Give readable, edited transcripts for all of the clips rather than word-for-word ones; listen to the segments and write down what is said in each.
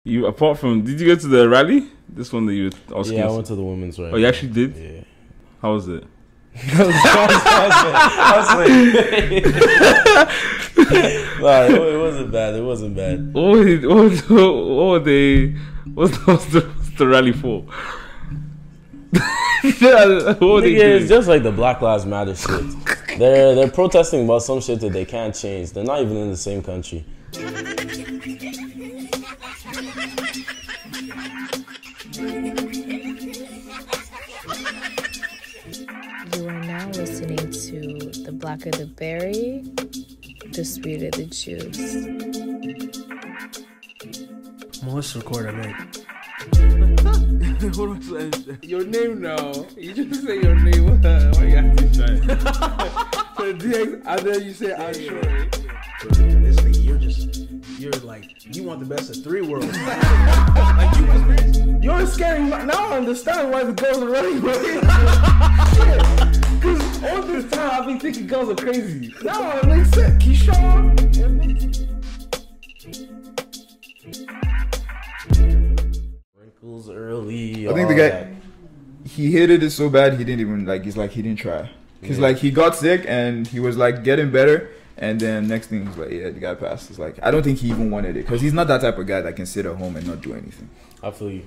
You apart from, did you go to the rally? This one that you were asking? Yeah, I went to the women's rally. Oh, you actually did? Yeah. How was it? Nah, it wasn't bad. It wasn't bad. What's the rally for? It's just like the Black Lives Matter shit. They're protesting about some shit that they can't change. They're not even in the same country. You are now listening to the BlackerTheBerry, Disputed the Juice. Well, let's record it, mate. What was that? Your name now. You just say your name. Why you have to try? So DX, and then you say I'm sure. This thing, you're like, you want the best of three worlds. Like you're scaring. Now I understand why the girls are running away. Because all this time I've been thinking girls are crazy. Now it makes sense. Keyshawn. Wrinkles early. I think the guy, he hated it so bad he didn't even like. He's like he didn't try. Cause like he got sick and he was like getting better, and then next thing he's like, yeah, the guy passed. It's like I don't think he even wanted it because he's not that type of guy that can sit at home and not do anything. I feel you.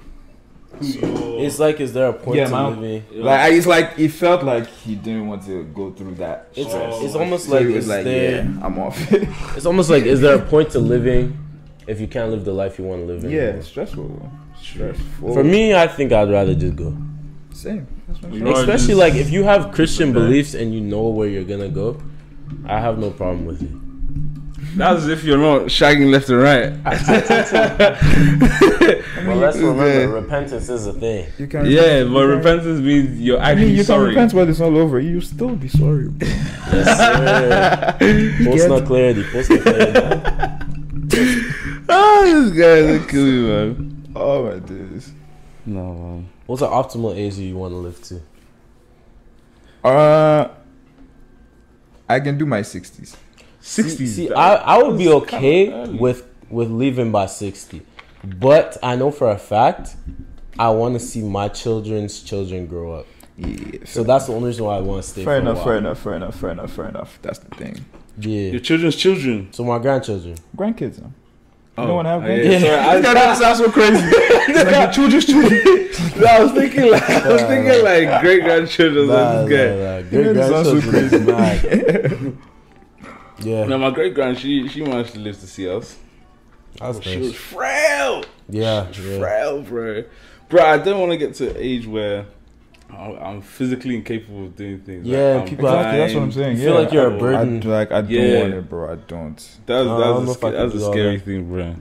It's like, is there a point to living? Like it's like it felt like he didn't want to go through that. It's almost so like he was like, yeah, I'm off. It's almost like, is there a point to living if you can't live the life you want to live in? Yeah, it's stressful. For me, I think I'd rather just go. Same. That's what I'm You know, saying. Especially like if you have Christian beliefs and you know where you're gonna go, I have no problem with it. That's if you're not shagging left and right. But let's remember, repentance is a thing. You can Yeah, but repentance means you're actually you sorry. can repent when it's all over. You still be sorry. Yes, sir. Post not clarity. Post not clarity. Oh, this guy is kill me, man. Oh my days. No, man. What's the optimal age you want to live to? I can do my 60s. 60s. See, I would be okay with leaving by 60, but I know for a fact I want to see my children's children grow up. Yeah. So that's the only reason why I want to stay. Fair for enough. a Fair while. enough. That's the thing. Yeah. Your children's children. So my grandchildren. Grandkids. Huh? Oh, You don't want to have yeah. grandkids? Sorry, That sounds so crazy. Like your children's children. I was thinking like great grandchildren. Great grandchildren is mad. Yeah. No, my great grand, she managed to live to see us. That's She nice. was frail. Yeah. Frail, bro. Bro, I don't want to get to an age where I'm physically incapable of doing things. Yeah, like, people Exactly, that's what I'm saying. You feel like you're a burden. I don't Yeah. want it, bro. I don't. That's don't know if I could that's do a all scary that. thing, bro.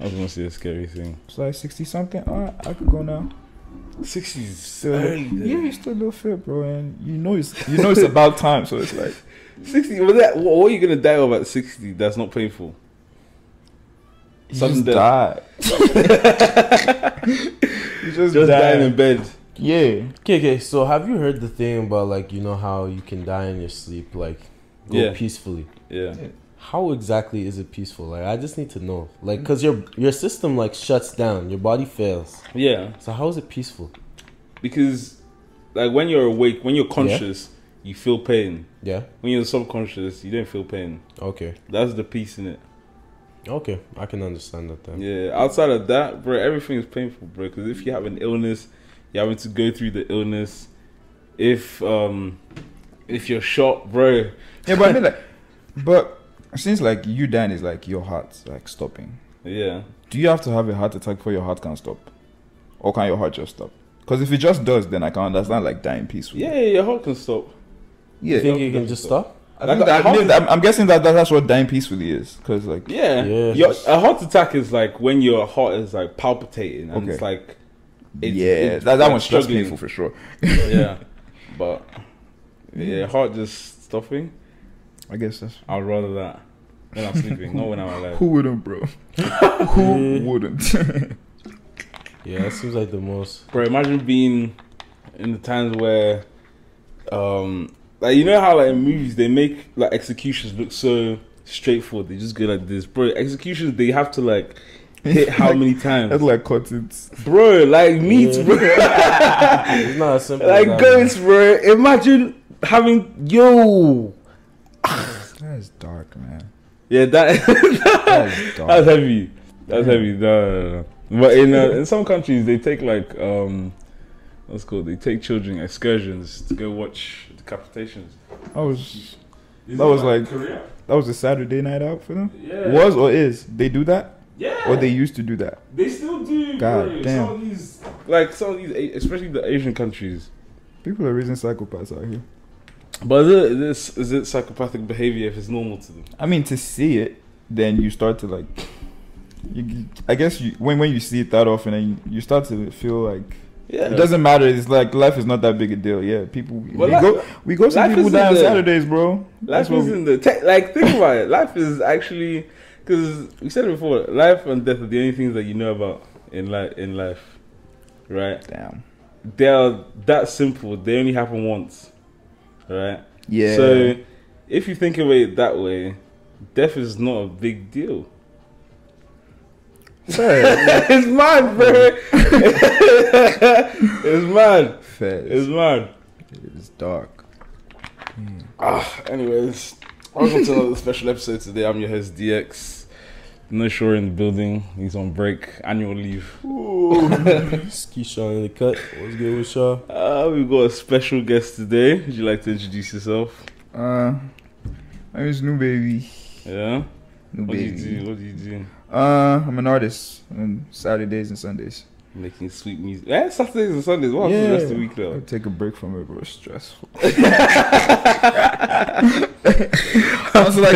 I was gonna say a scary thing. It's like 60 something. Alright, I could go now. 60s Still, early. yeah, you're still a little fit, bro, and you know it's about time. So it's like 60. What are you gonna die of at 60? That's not painful. you Sudden just death. die. You just Just die. dying in bed. Yeah. Okay. So have you heard the thing about like, you know how you can die in your sleep, like go Yeah. peacefully? Yeah. How exactly is it peaceful? Like I just need to know. Like, cause your system like shuts down, your body fails. Yeah. So how is it peaceful? Because like when you're awake, when you're conscious, you feel pain. Yeah. When you're subconscious, you don't feel pain. Okay. That's the peace in it. Okay. I can understand that then. Yeah. Outside of that, bro, everything is painful, bro. Because if you have an illness, you're having to go through the illness. If you're shot, bro. Yeah, but I mean, like, but since like you dying is like your heart like stopping. Yeah. Do you have to have a heart attack before your heart can stop, or can your heart just stop? Because if it just does, then I can understand like dying peacefully. Yeah, your heart can stop. Yeah. You think you can just stop? I think Like, that, a heart- I'm guessing that's what dying peacefully is. Because like Yeah. Yeah. A heart attack is like when your heart is like palpitating and Okay. it's like. that like one's just struggling. painful for sure. Yeah. But yeah, heart just stopping. I guess that's I'd rather that when I'm sleeping, not when I'm alive. who wouldn't, bro. Who wouldn't? Yeah, it seems like the most. Bro, imagine being in the times where, like you know how like in movies they make like executions look so straightforward. They just go like this, bro. Executions they have to like hit how many times? That's like cuttings. Bro, like meat, bro. It's not as simple. Like as that, goats, bro. Imagine having That's dark, man. Yeah, That's dark. that's heavy. That's heavy. No. But in some countries they take like what's it called? They take children excursions to go watch decapitations. That was like Korea. that was a Saturday night out for them. Yeah. Was or is they do that? Yeah. Or they used to do that? They still do. God bro. damn. Some of these, especially the Asian countries. People are raising psychopaths out here. But is it psychopathic behavior if it's normal to them? I mean, to see it, then you start to like. I guess when you see it that often, and you start to feel like Yeah. it doesn't matter. It's like life is not that big a deal. Yeah, people Well, we go see life people isn't die on the- Saturdays, bro. Life That's what isn't like think about it. Life is actually because we said it before. Life and death are the only things that you know about in life, right? Damn. They are that simple. They only happen once, right? Yeah. So if you think of it that way, death is not a big deal. Fair. It's mad, bro. It's mad. Fair. It's mad. It's dark. Anyways, welcome to another special episode today. I'm your host DX. No Shore in the building. He's on break, annual leave. Ski Shaw in the cut. What's good with Shaw? We've got a special guest today. Would you like to introduce yourself? My name is New Baby. Yeah. New What do Baby. you do? What do you do? I'm an artist on Saturdays and Sundays. Making sweet music. Saturdays and Sundays. What happens the rest of the week I though? take a break from it, bro. It's stressful. Until I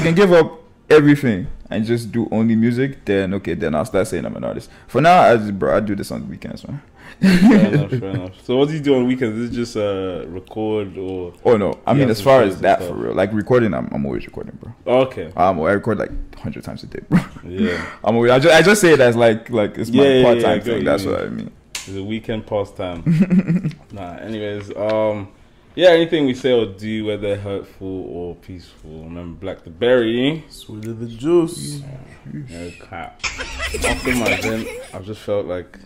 can give up everything and just do only music, then I'll start saying I'm an artist. For now, I do this on the weekends, man. Fair enough. So what do you do on weekends? Is it just record or? Oh no, I You mean have as some far shows as and that stuff. for real, like recording, I'm always recording, bro. Oh, okay. I record like 100 times a day, bro. Yeah. I just say it as like it's my Yeah, part-time I get thing. you. That's what I mean. It's a weekend pastime. Anyways, yeah, anything we say or do, whether hurtful or peaceful, remember BlackerTheBerry. Sweeter the juice. No cap. After my event, I've just felt like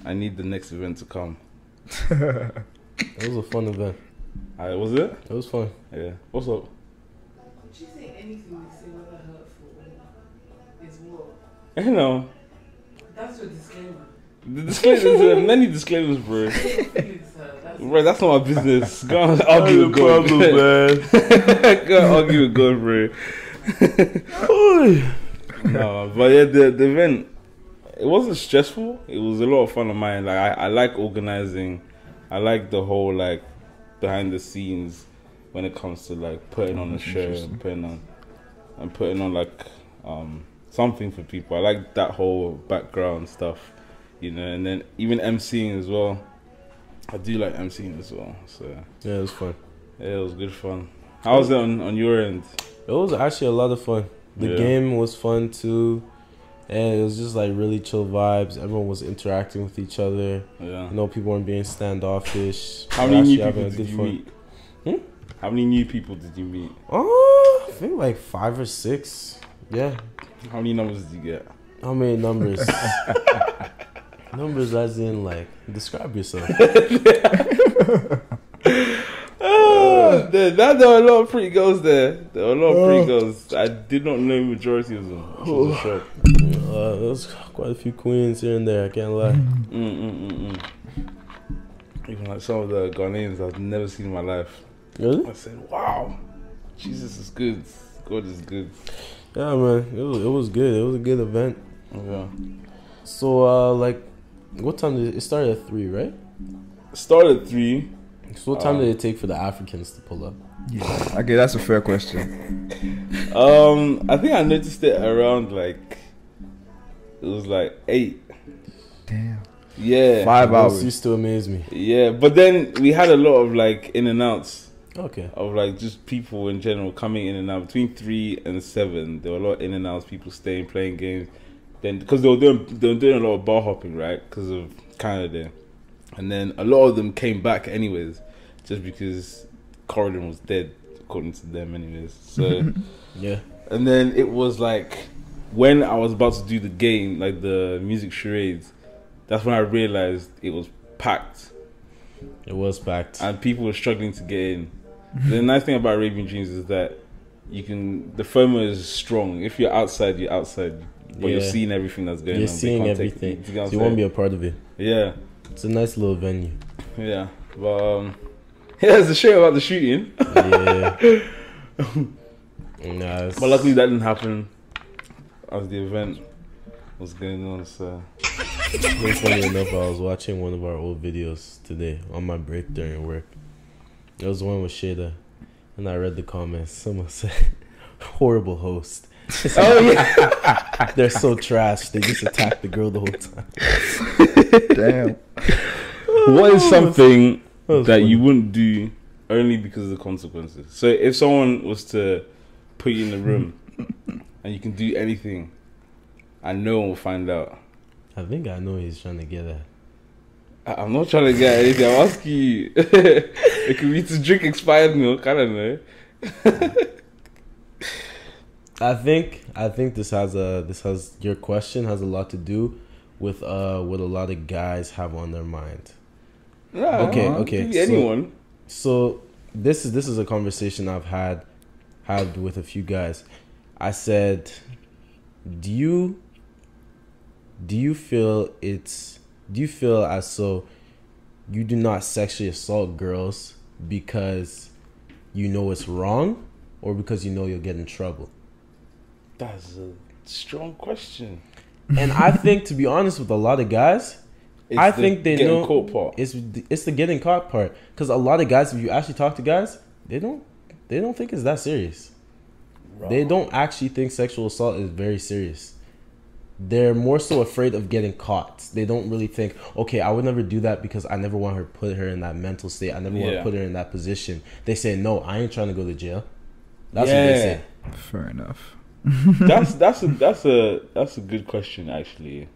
I need the next event to come. It was a fun event. Was it? It was fun. Yeah. What's up? Could you say anything they say whether hurtful is what? You know, That's your disclaimer. the disclaimers, there are many disclaimers, bro. Bro, that's not my business. Go and argue with God. man. Go and argue with God, bro. No, but yeah, the event, it wasn't stressful. It was a lot of fun of mine. Like I like organizing. I like the whole like behind the scenes when it comes to like putting on a show and putting on like something for people. I like that whole background stuff, you know. And then even MCing as well. I do like MCing as well. So Yeah, it was fun. yeah, it was good fun. How was it on your end? It was actually a lot of fun. The Yeah. game was fun too. And it was just like really chill vibes. Everyone was interacting with each other. Yeah. You know, people weren't being standoffish. How We're many new actually having people a did you fun. meet? How many new people did you meet? Oh, I think like 5 or 6. Yeah. How many numbers did you get? How many numbers? Numbers as in like describe yourself. There were a lot of pretty girls there. There were a lot of pretty girls. I did not know majority of them. Which was a shock. There was quite a few queens here and there. I can't lie. Even like some of the Ghanaians I've never seen in my life. Really? I said, "Wow, Jesus is good. God is good." Yeah, man. It was good. It was a good event. Yeah. So like, what time did it start at 3, right? Started at 3. So what time did it take for the Africans to pull up? Okay, that's a fair question. I think I noticed it around like it was like 8. Damn. Yeah. 5 That hours. used to amaze me. Yeah, but then we had a lot of like in and outs. Okay. Of like just people in general coming in and out between 3 and 7. There were a lot of in and outs, people staying, playing games. Then because they were doing a lot of bar hopping, right? Because of Canada, and then a lot of them came back anyways, just because Corridon was dead according to them anyways. So Yeah. and then it was like when I was about to do the game, like the music charades, that's when I realized it was packed. It was packed. And people were struggling to get in. The nice thing about Arabian Dreams is that the FOMO is strong. If you're outside, but you're seeing everything that's going on. You're seeing everything. So you won't be a part of it. Yeah. It's a nice little venue. Yeah. But yeah, it's a shame about the shooting. Yeah. Nice. But luckily that didn't happen as the event was going on. So funny enough, I was watching one of our old videos today on my break during work. It was one with Shada, and I read the comments. Someone said, "Horrible host." Oh yeah, they're so trash. They just attack the girl the whole time. Damn. What is something that funny. you wouldn't do only because of the consequences? So if someone was to put you in the room and you can do anything and no one will find out. I think I know he's trying to get at. I'm not trying to get anything. I'm asking you. It could be to drink expired milk. I don't know. I think your question has a lot to do with what a lot of guys have on their mind. No, Okay. Could be anyone. So this is a conversation I've had with a few guys. I said, do you feel as though you do not sexually assault girls because you know it's wrong, or because you know you'll get in trouble? That's a strong question. And I think, to be honest with a lot of guys, I think they know caught part. it's the getting caught part. Because a lot of guys, if you actually talk to guys, they don't think it's that serious. Right. They don't actually think sexual assault is very serious. They're more so afraid of getting caught. They don't really think, okay, I would never do that because I never want to put her in that mental state. I never want to put her in that position. They say, no, I ain't trying to go to jail. That's what they say. Fair enough. That's a good question, actually.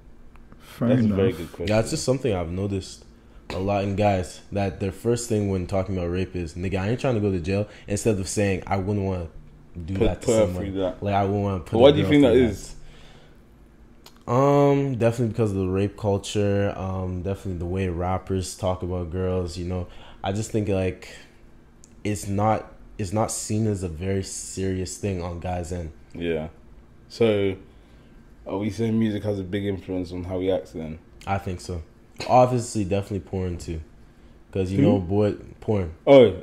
Fair That's enough. a very good question. That's just something I've noticed a lot in guys, that their first thing when talking about rape is, nigga, I ain't trying to go to jail, instead of saying, I wouldn't want to do that to put her someone. through that. Like, I wouldn't want to put. But what do you think that is? Definitely because of the rape culture. Definitely the way rappers talk about girls. You know, I just think like it's not seen as a very serious thing on guys' end. Yeah. So, are we saying music has a big influence on how we act then? I think so. Obviously, definitely porn too, because you know, porn.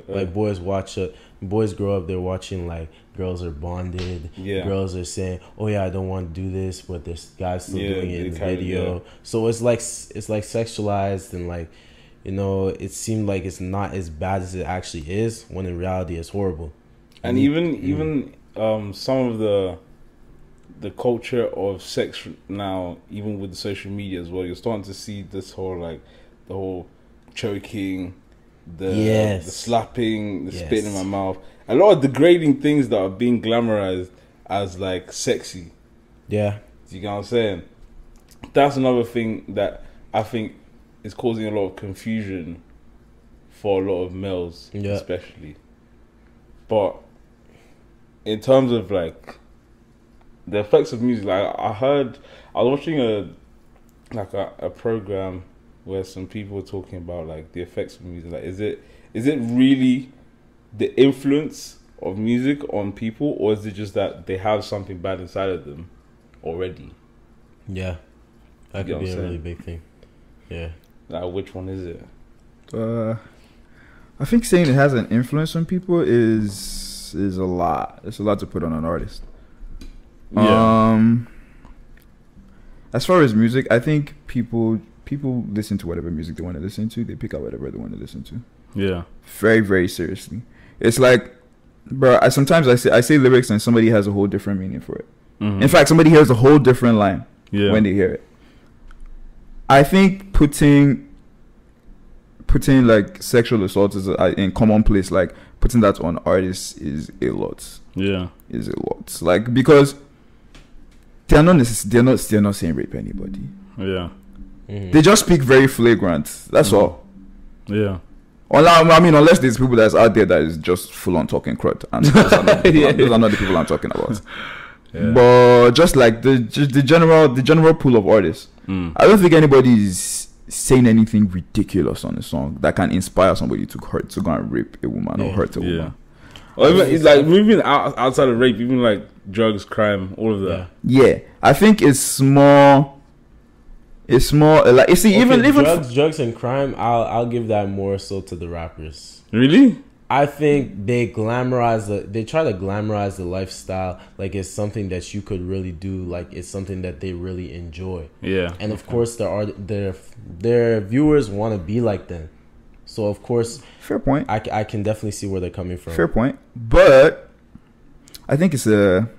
Like boys watch it. Boys grow up, they're watching like girls are bonded. Yeah. Girls are saying, "Oh yeah, I don't want to do this," but there's guys still doing it in the kinda, video. yeah. So it's like sexualized, and like, you know, it seemed like it's not as bad as it actually is, when in reality it's horrible. And even some of the culture of sex now, even with the social media as well, you're starting to see this whole like the whole choking, the slapping, the spitting in my mouth, a lot of degrading things that are being glamorized as like sexy. Yeah. Do you get what I'm saying? That's another thing that I think is causing a lot of confusion for a lot of males, especially. But in terms of like the effects of music, like I was watching a program where some people were talking about like the effects of music. Like, is it really the influence of music on people, or is it just that they have something bad inside of them already? Yeah, that could be a really big thing. Yeah. Like, which one is it? I think saying it has an influence on people is a lot. It's a lot to put on an artist. Yeah. As far as music, I think people listen to whatever music they want to listen to. They pick out whatever they want to listen to. Yeah. Very, very seriously. It's like, bro, sometimes I say lyrics and somebody has a whole different meaning for it. Mm-hmm. In fact, somebody hears a whole different line when they hear it. I think putting like sexual assault is in commonplace, like putting that on artists is a lot. Yeah. Is a lot. Like, because they're not saying rape anybody. Yeah. Mm-hmm. They just speak very flagrant. That's all. Yeah. I mean, unless there's people that's out there that is just full on talking crud, and those are not the people I'm talking about. But just like the general pool of artists, I don't think anybody is saying anything ridiculous on a song that can inspire somebody to go and rape a woman or hurt a woman. Or even it's like moving outside of rape, even like drugs, crime, all of that. Yeah, I think it's more. It's more like you see, even drugs and crime. I'll give that more so to the rappers. Really? I think they try to glamorize the lifestyle like it's something that you could really do, like it's something that they really enjoy. Yeah. And of course their viewers want to be like them. So of course, fair point. I can definitely see where they're coming from. Fair point. But I think it's a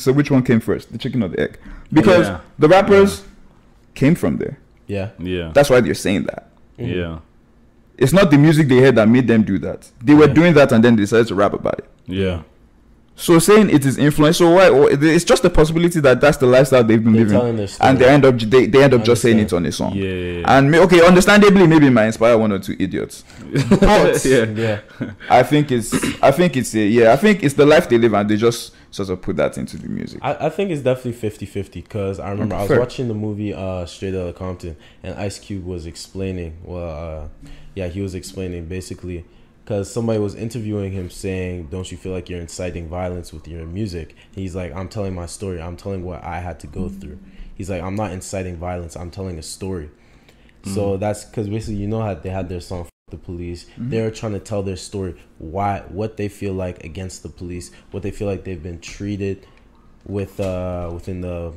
which one came first, the chicken or the egg? Because the rappers came from there. Yeah. That's why they're saying that. Yeah. It's not the music they heard that made them do that. They were doing that and then they decided to rap about it. Yeah. So saying it is influence, so why? It's just a possibility that that's the lifestyle they've been living, and they end up just saying it on a song. Yeah. And understandably, maybe it might inspire one or two idiots. But I think it's the life they live, and they just sort of put that into the music. I think it's definitely 50-50 because I remember I was watching the movie Straight Outta Compton, and Ice Cube was explaining. He was explaining basically. Because somebody was interviewing him saying, don't you feel like you're inciting violence with your music? And he's like, I'm telling my story. I'm telling what I had to go through. He's like, I'm not inciting violence. I'm telling a story. So that's because basically, how they had their song, F the Police. They're trying to tell their story, what they feel like against the police, what they feel like they've been treated with within the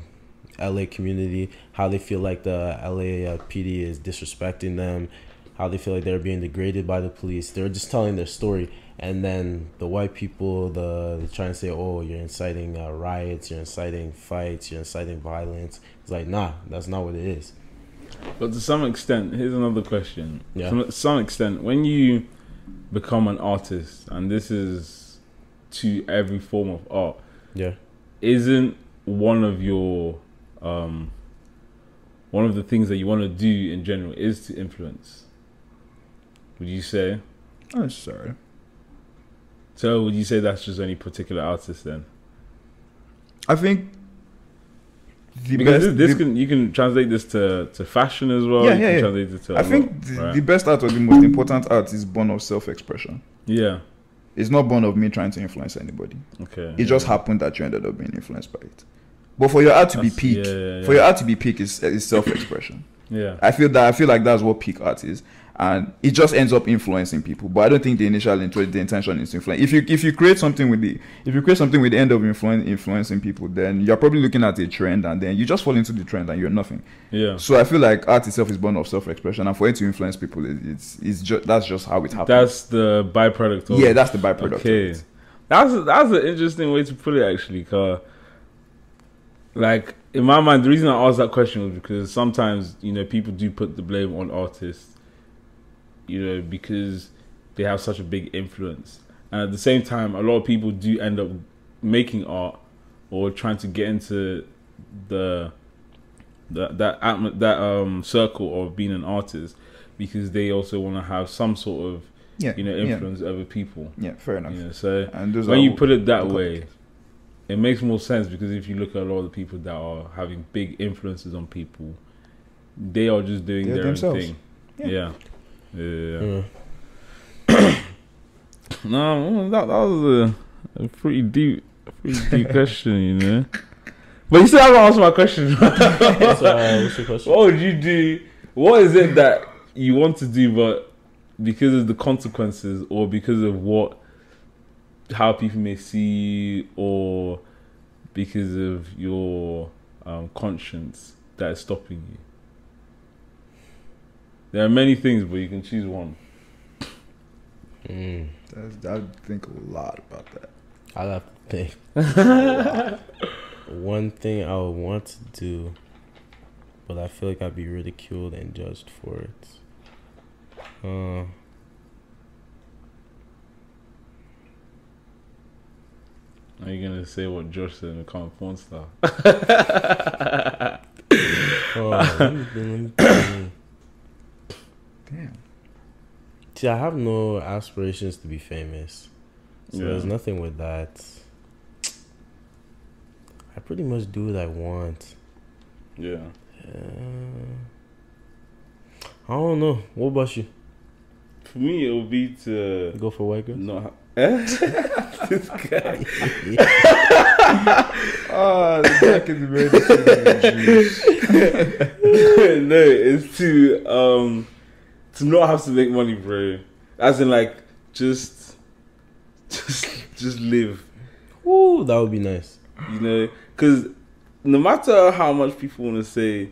LA community, how they feel like the LA PD is disrespecting them, how they feel like they're being degraded by the police. They're just telling their story. And then the white people, they're trying to say, oh, you're inciting riots, you're inciting fights, you're inciting violence. It's like, nah, that's not what it is. But to some extent, here's another question. Yeah. To some extent, when you become an artist, and this is to every form of art, isn't one of your one of the things that you want to do in general is to influence? Would you say? I'm sorry. So would you say that's just any particular artist then? I think you can translate this to fashion as well. Translate it to the best art or the most important art is born of self-expression. Yeah. It's not born of me trying to influence anybody. Okay. It just happened that you ended up being influenced by it. But for your art to be peak, for your art to be peak is self-expression. Yeah. I feel like that's what peak art is. And it just ends up influencing people, but I don't think the intention is to influence. If you create something with the end of influencing people, then you're probably looking at a trend, and then you just fall into the trend and you're nothing. Yeah. So I feel like art itself is born of self-expression, and for it to influence people, that's just how it happens. That's the byproduct. That's the byproduct. Okay, that's an interesting way to put it, actually. Cause like in my mind, the reason I asked that question was because sometimes people do put the blame on artists. Because they have such a big influence, and at the same time, a lot of people do end up making art or trying to get into that circle of being an artist because they also want to have some sort of influence over people. Yeah, fair enough. So when you put it that way, it makes more sense because if you look at a lot of the people that are having big influences on people, they are just doing their own thing. Yeah. Yeah. No, that was a pretty deep question, But you still haven't answered my question. What's your question? What would you do? What is it that you want to do, but because of the consequences, or because of how people may see you, or because of your conscience that is stopping you? There are many things, but you can choose one. I'd think a lot about that. I'll have to think. One thing I would want to do, but I feel like I'd be ridiculed and judged for it. Are you gonna say what Josh said in the current porn star? Let me Damn. See, I have no aspirations to be famous. So there's nothing with that. I pretty much do what I want. Yeah. I don't know. What about you? For me, it would be to Go for white girls? not. This guy. Oh, the back is ready. No, it's to not have to make money, bro. As in, like, just live. Ooh, that would be nice. You know, because no matter how much people want to say,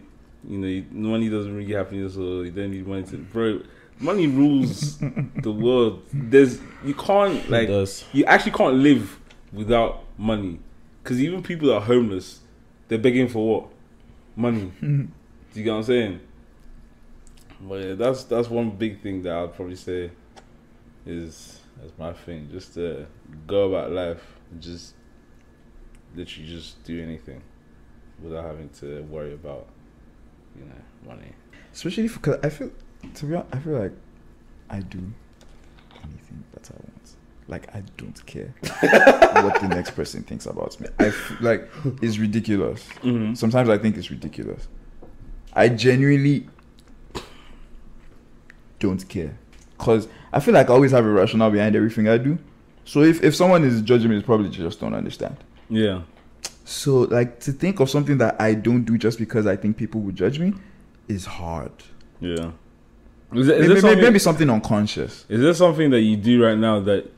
you know, money doesn't bring you happiness or you don't need money to, bro. Money rules the world. You can't, like, you actually can't live without money. Because even people that are homeless, they're begging for what? Money. Do you get what I'm saying? But yeah, that's one big thing that I'd probably say is that's my thing. Just to go about life and just literally just do anything without having to worry about, you know, money. Especially because I feel like I do anything that I want. Like, I don't care what the next person thinks about me. I feel like it's ridiculous. Mm-hmm. Sometimes I think it's ridiculous. I genuinely don't care. Because I feel like I always have a rationale behind everything I do. So if someone is judging me, it's probably just don't understand. Yeah. So, like, to think of something that I don't do just because I think people would judge me is hard. Yeah. Maybe something unconscious. Is there something that you do right now that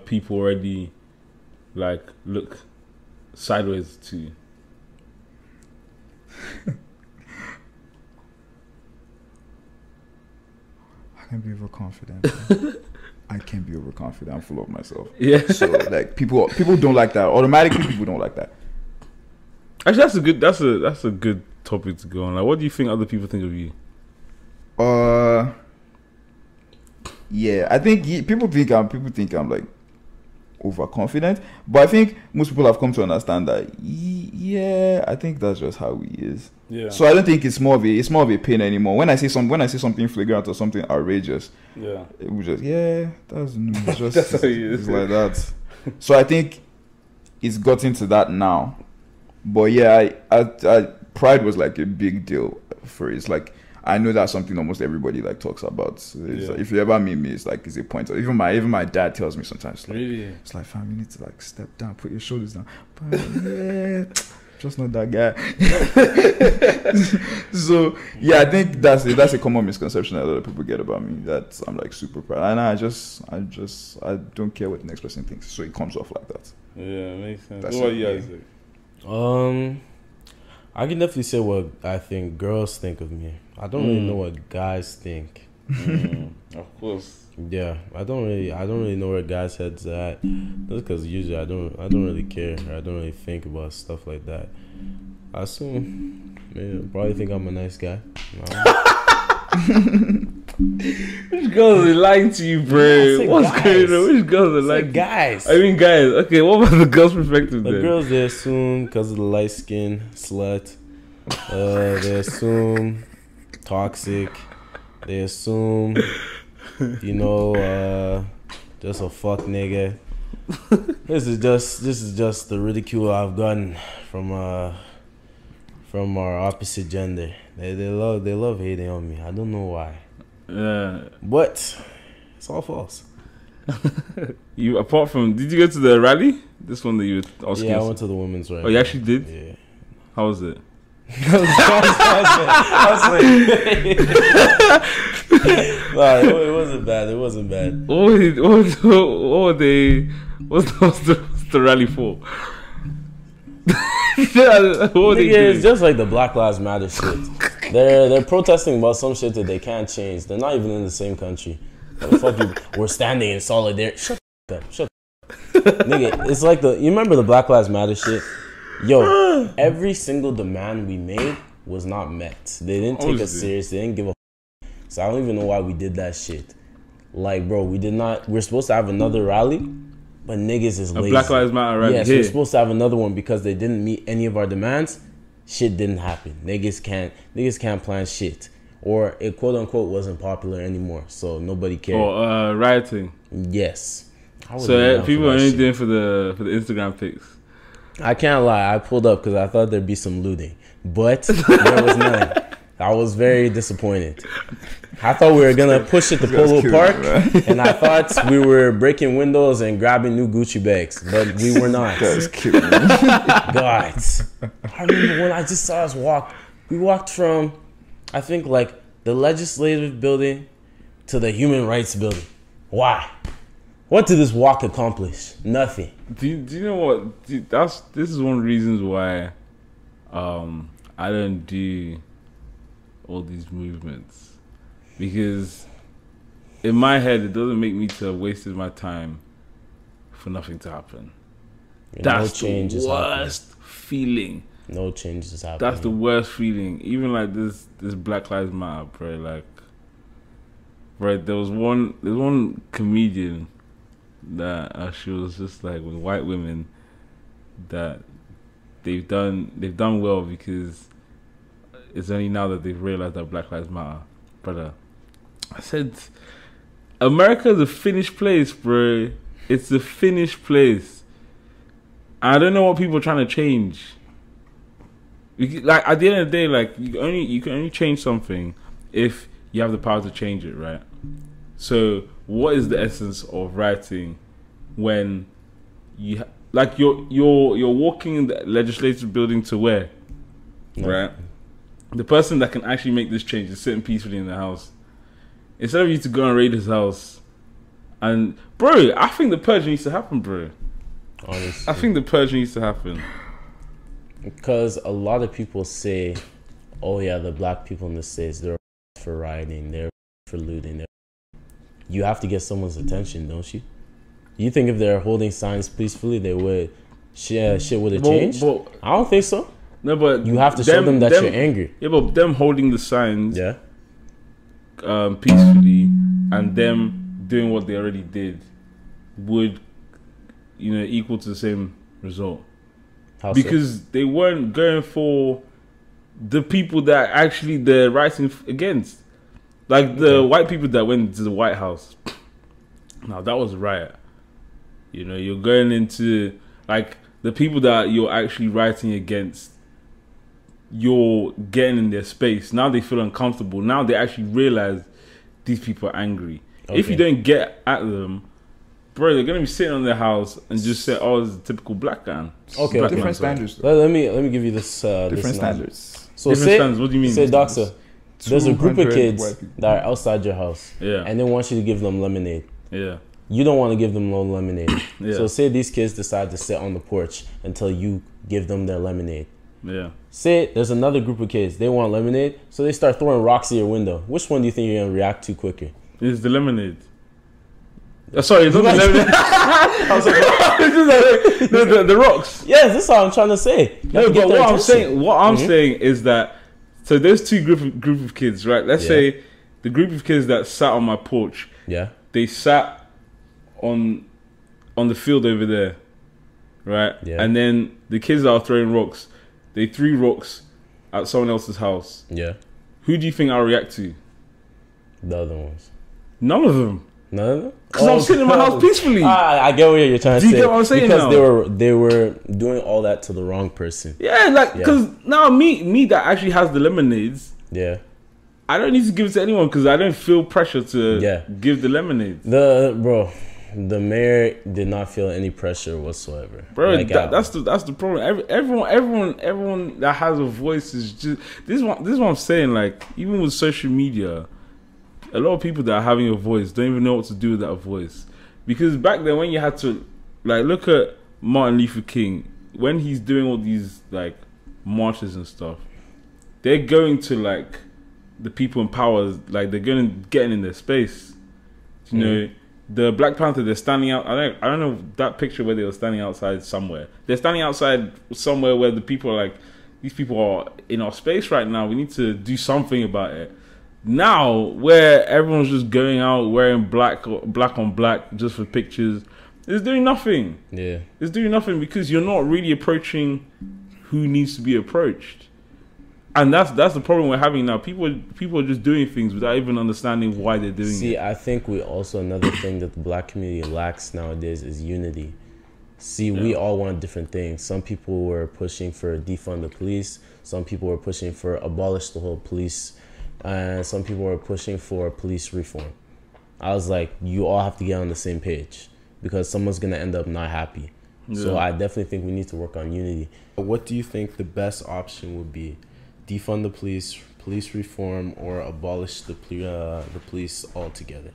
people already, like, look sideways to you? I can be overconfident. I can't be overconfident. I'm full of myself. Yeah. So, like, people don't like that. Automatically, people don't like that. Actually, that's a good topic to go on. Like, what do you think other people think of you? Yeah, I think people think I'm like overconfident, but I think most people have come to understand that. Yeah, I think that's just how he is. Yeah. So I don't think it's more of a pain anymore. When I say something flagrant or something outrageous, Yeah. it was just that's just That's how he is. it's like that. So I think it's gotten to that now. But yeah, I pride was like a big deal for it. It's like, I know that's something almost everybody like talks about. So it's like, if you ever meet me, it's like, it's a point. Even my dad tells me sometimes. Like, Really? It's like, fam, you need to like step down, put your shoulders down. But yeah, just not that guy. So yeah, I think that's a common misconception that a lot of people get about me. That I'm like super proud, and I don't care what the next person thinks. So it comes off like that. Yeah, makes sense. That's What about it, you, yeah. Isaac? I can definitely say what I think girls think of me. I don't really know what guys think. Of course. Yeah, I don't really know where guys' heads at. That's because usually I don't really care. I don't really think about stuff like that. I assume probably think I'm a nice guy. Which girls are lying to you, bro? What's going on? Which girls are lying? Guys. I mean, guys. Okay, what about the girls' perspective The then? girls, they assume because of the light skin slut. They assume toxic. They assume, just a fuck nigga. This is just the ridicule I've gotten from our opposite gender. They love hating on me. I don't know why. Yeah. But it's all false. You apart from, did you go to the rally? This one that you were asking? Yeah, I went to the women's rally. Oh, you actually did? Yeah. How was it? No, it wasn't bad. It wasn't bad. What's the rally for? It's just like the Black Lives Matter shit. They're protesting about some shit that they can't change. They're not even in the same country. Fuck you. We're standing in solidarity. Shut up. Nigga, it's like you remember the Black Lives Matter shit? Yo, every single demand we made was not met. They didn't take us serious. They didn't give a f. So I don't even know why we did that shit. Like, bro, we did not. We're supposed to have another rally, but niggas is lazy. A Black Lives Matter rally. Yeah, so we're supposed to have another one because they didn't meet any of our demands. Shit didn't happen. Niggas can't plan shit. Or it quote unquote wasn't popular anymore, so nobody cared. Or rioting. Yes. So people are only doing for the Instagram pics. I can't lie. I pulled up because I thought there'd be some looting, but there was none. I was very disappointed. I thought we were gonna push it to Polo Park, and I thought we were breaking windows and grabbing new Gucci bags, but we were not. That's cute. God, I remember when I just saw us walk. We walked from, I think, like the legislative building to the human rights building. Why? What did this walk accomplish? Nothing. Do you know what? This is one of the reasons why I don't do all these movements, because in my head it doesn't make me to have wasted my time for nothing to happen. That's the worst feeling. No change is happening. That's the worst feeling. Even like this Black Lives Matter, bro. Like, bro, there was one comedian that she was just like, with white women, that they've done well because it's only now that they've realized that Black Lives Matter. Brother, I said, America's a finished place, bro. It's a finished place. I don't know what people are trying to change. Like, at the end of the day, like, you can only change something if you have the power to change it, right? So what is the essence of writing when you like you're walking in the legislative building to where, right? The person that can actually make this change is sitting peacefully in the house, instead of you to go and raid his house. And bro, I think the purge needs to happen, bro. Honestly, I think the purge needs to happen. Because a lot of people say, oh yeah, the black people in the States, they're for rioting, they're for looting. You have to get someone's attention, don't you? You think if they're holding signs peacefully, they would, shit would have changed? I don't think so. No, but you have to show them that you're angry. Yeah, but them holding the signs peacefully and them doing what they already did would, equal to the same result. How because so? They weren't going for the people that actually they're writing against. Like the white people that went to the White House. Now, that was a riot. You're going into, like, the people that you're actually writing against, you're getting in their space. Now they feel uncomfortable. Now they actually realize these people are angry. Okay. If you don't get at them, bro, they're gonna be sitting on their house and just say, "Oh, it's a typical black guy." Okay, black different standards. Let me give you this. Different standards. So different standards. What do you mean? Say, doctor, there's a group of kids that are outside your house, and they want you to give them lemonade. Yeah. You don't want to give them no lemonade. Yeah. So say these kids decide to sit on the porch until you give them their lemonade. Yeah. Say there's another group of kids, they want lemonade, so they start throwing rocks at your window. Which one do you think you're gonna react to quicker? It's the lemonade. Sorry, it's not the lemonade. the rocks. Yes, that's all I'm trying to say. No, but what I'm saying is that, so there's two group of kids, right? Let's say the group of kids that sat on my porch. Yeah. They sat on the field over there, right? Yeah. And then the kids that are throwing rocks, they threw rocks at someone else's house. Yeah. Who do you think I'll react to? The other ones. None of them. None of them? Because I'm sitting in my house peacefully. I get what you're trying to say. Do you get what I'm saying because now? they were doing all that to the wrong person. Yeah, like, because now me that actually has the lemonades, I don't need to give it to anyone because I don't feel pressure to give the lemonades. The mayor did not feel any pressure whatsoever. Bro, like, that's the problem. Everyone that has a voice is just this is what I'm saying. Like, even with social media, a lot of people that are having a voice don't even know what to do with that voice. Because back then, when you had to, like, look at Martin Luther King, when he's doing all these, like, marches and stuff, they're going to, like, the people in power, like, they're getting in their space. You know, the Black Panther, they're standing out. I don't know that picture where they were standing outside somewhere. They're standing outside somewhere where the people are like, these people are in our space right now. We need to do something about it. Now, where everyone's just going out wearing black on black just for pictures, it's doing nothing. Yeah, it's doing nothing because you're not really approaching who needs to be approached. And that's the problem we're having now. People are just doing things without even understanding why they're doing it. See, I think another thing that the black community lacks nowadays is unity. See, we all want different things. Some people were pushing for defund the police. Some people were pushing for abolish the whole police. And some people were pushing for police reform. I was like, you all have to get on the same page because someone's going to end up not happy. Yeah. So I definitely think we need to work on unity. What do you think the best option would be? Defund the police, police reform, or abolish the police altogether?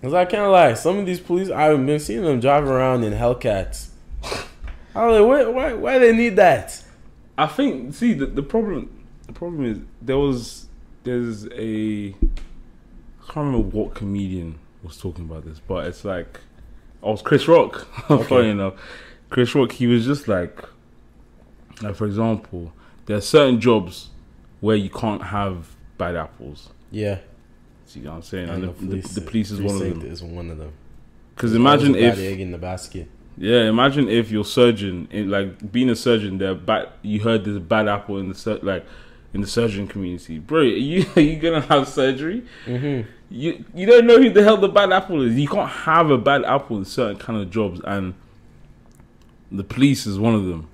Cause I can't lie, some of these police, I've been seeing them drive around in Hellcats. I was like, why they need that? I think, see, the problem is there's a, I can't remember what comedian was talking about this, but it's like, oh, it was Chris Rock. Okay. Funny enough, Chris Rock, he was just like, for example, there are certain jobs where you can't have bad apples. Yeah. See what I'm saying? And the police is one of them. Is one of them. Because imagine if egg in the basket. Yeah, imagine if your surgeon, like being a surgeon, you heard there's a bad apple in the surgeon community, bro. Are you gonna have surgery? Mm-hmm. You don't know who the hell the bad apple is. You can't have a bad apple in certain kind of jobs, and the police is one of them.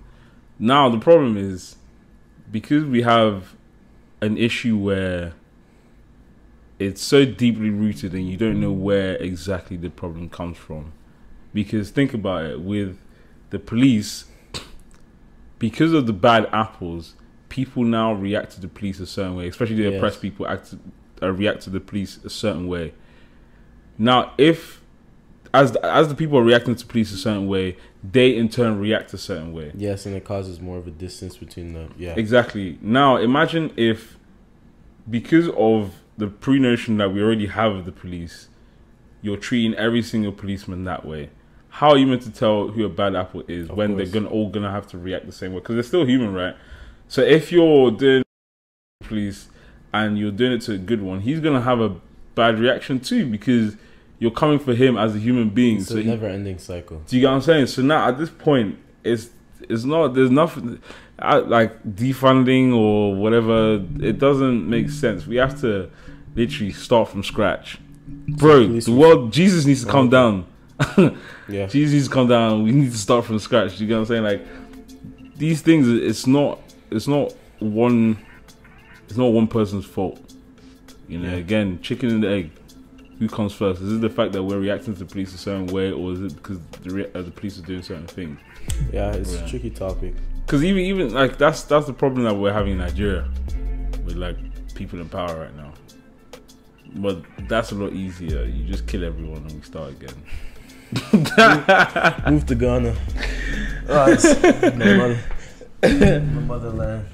Now the problem is because we have an issue where it's so deeply rooted and you don't know where exactly the problem comes from. Because think about it, with the police, because of the bad apples, people now react to the police a certain way, especially the oppressed people react to the police a certain way. Now, if as the people are reacting to police a certain way, they in turn react a certain way. Yes, and it causes more of a distance between them. Yeah, exactly. Now, imagine if, because of the pre-notion that we already have of the police, you're treating every single policeman that way. How are you meant to tell who a bad apple is when they're all gonna have to react the same way? Because they're still human, right? So if you're doing police and you're doing it to a good one, he's gonna have a bad reaction too because you're coming for him as a human being. It's a never-ending cycle. Do you get what I'm saying? So now at this point, it's not. There's nothing like defunding or whatever. It doesn't make sense. We have to literally start from scratch, bro. The world, Jesus needs to come down. Yeah, Jesus needs to come down. We need to start from scratch. You get what I'm saying? Like these things, it's not one person's fault. You know, again, chicken and the egg. Who comes first? Is it the fact that we're reacting to the police a certain way, or is it because the police are doing certain things? Yeah, it's a tricky topic. Because even like that's the problem that we're having in Nigeria with like people in power right now. But that's a lot easier. You just kill everyone and we start again. Move to Ghana. Oh, my motherland.